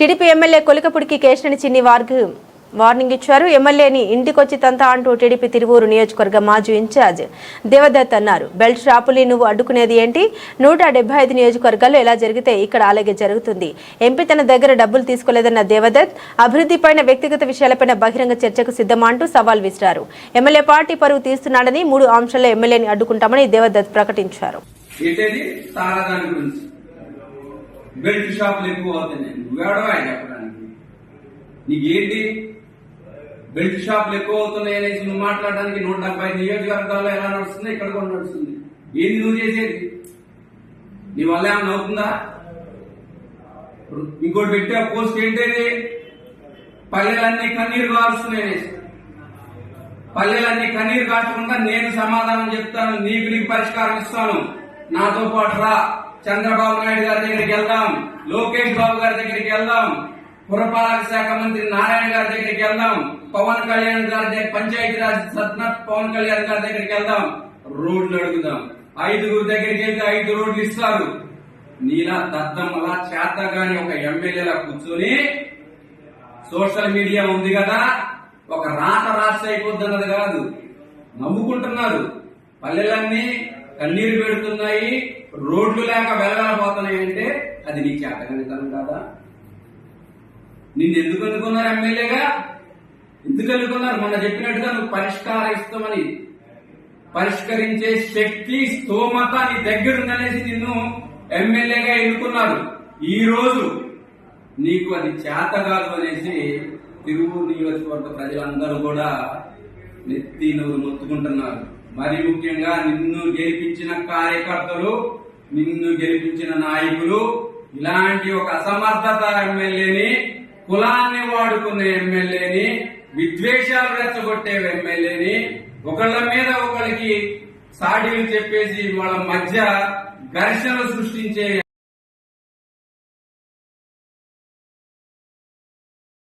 TDP MLA కొలికపుడికి Kesineni చిన్ని warning ఇచ్చారు. ఎమ్మెల్యేని ఇంటికొచ్చి తంతా అంటూ టీడీపీ తిరువూరు నియోజకవర్గ మాజీ ఇన్ఛార్జ్ దేవదత్ అన్నారు. బెల్ట్ షాపుని నువ్వు అడ్డుకునేది ఏంటి? 175 నియోజకవర్గాల్లో ఎలా జరిగితే ఇక్కడ అలాగే జరుగుతుంది. ఎంపీ తన దగ్గర డబ్బులు తీసుకోలేదన్న దేవదత్ అభివృద్ధిపైన వ్యక్తిగత విషయాలపైన బహిరంగ చర్చకు సిద్ధమా అంటూ సవాల్ విసిరారు. ఎమ్మెల్యే పార్టీ పరువు తీస్తున్నాడని 3 అంశాల్లో ఎమ్మెల్యేని అడ్డుకుంటామని దేవదత్ ప్రకటించారు. బెల్ట్ షాపులు ఎక్కువ అవుతున్నాయి. నువ్వేడవా చెప్పడానికి? నీకేంటి బెల్ట్ షాపులు ఎక్కువ అవుతున్నాయి అనేసి నువ్వు మాట్లాడడానికి 170 నియోజకవర్గాల్లో ఎలా నడుస్తుంది, ఇక్కడ కూడా నడుస్తుంది. ఏంది నువ్వు చేసేది? నీ వల్ల ఏమన్నా అవుతుందా? ఇంకోటి పెట్టే పోస్ట్ ఏంటేది? పల్లెలన్నీ కన్నీరు కారుస్తున్నాయి. పల్లెలన్నీ కన్నీరు కాచకుండా నేను సమాధానం చెప్తాను, నీకు పరిష్కారం ఇస్తాను. నాతో పాటు రా, చంద్రబాబు నాయుడు గారి దగ్గరికి వెళ్దాం, లోకేష్ బాబు గారి దగ్గరికి వెళ్దాం, పురపాలక శాఖ మంత్రి నారాయణ గారి దగ్గరికి వెళ్దాం, పవన్ కళ్యాణ్ గారి పంచాయతీరాజ్ సత్న పవన్ కళ్యాణ్ గారి దగ్గరికి వెళ్దాం, రోడ్లు అడుగుదాం. 5 దగ్గరికి వెళ్తే 5 రోడ్లు ఇస్తారు. నీలా దద్దమ్మలా చేతగాని ఒక ఎమ్మెల్యేలా కూర్చొని సోషల్ మీడియా ఉంది కదా, ఒక రాత రాష్ట్ర అయిపోద్దన్నది కాదు, నవ్వుకుంటున్నారు. పల్లెలన్నీ కన్నీరు పెడుతున్నాయి, రోడ్లు లేక వెలగలపోతున్నాయి అంటే అది నీ చేతగానితనం కాదా? నిన్ను ఎందుకు అనుకున్నారు ఎమ్మెల్యేగా? ఎందుకు అనుకున్నారు? మొన్న చెప్పినట్టుగా నువ్వు పరిష్కారం ఇస్తామని, పరిష్కరించే శక్తి స్తోమత నీ దగ్గర ఉందనేసి నిన్ను ఎమ్మెల్యేగా ఎన్నుకున్నారు. ఈ రోజు నీకు అది చేత కాదు అనేసి తిరువూరు నియోజకవర్గ ప్రజలందరూ కూడా నెత్తి నూరు మొత్తుకుంటున్నారు. మరి ముఖ్యంగా నిన్ను గెలిపించిన కార్యకర్తలు, నిన్ను గెలిపించిన నాయకులు ఇలాంటి ఒక అసమర్థత ఎమ్మెల్యేని, కులాన్ని వాడుకునే ఎమ్మెల్యేని, విద్వేషాలు రెచ్చగొట్టే ఎమ్మెల్యేని, ఒకళ్ళ మీద ఒకరికి సాడీలు చెప్పేసి వాళ్ళ మధ్య ఘర్షణలు సృష్టించే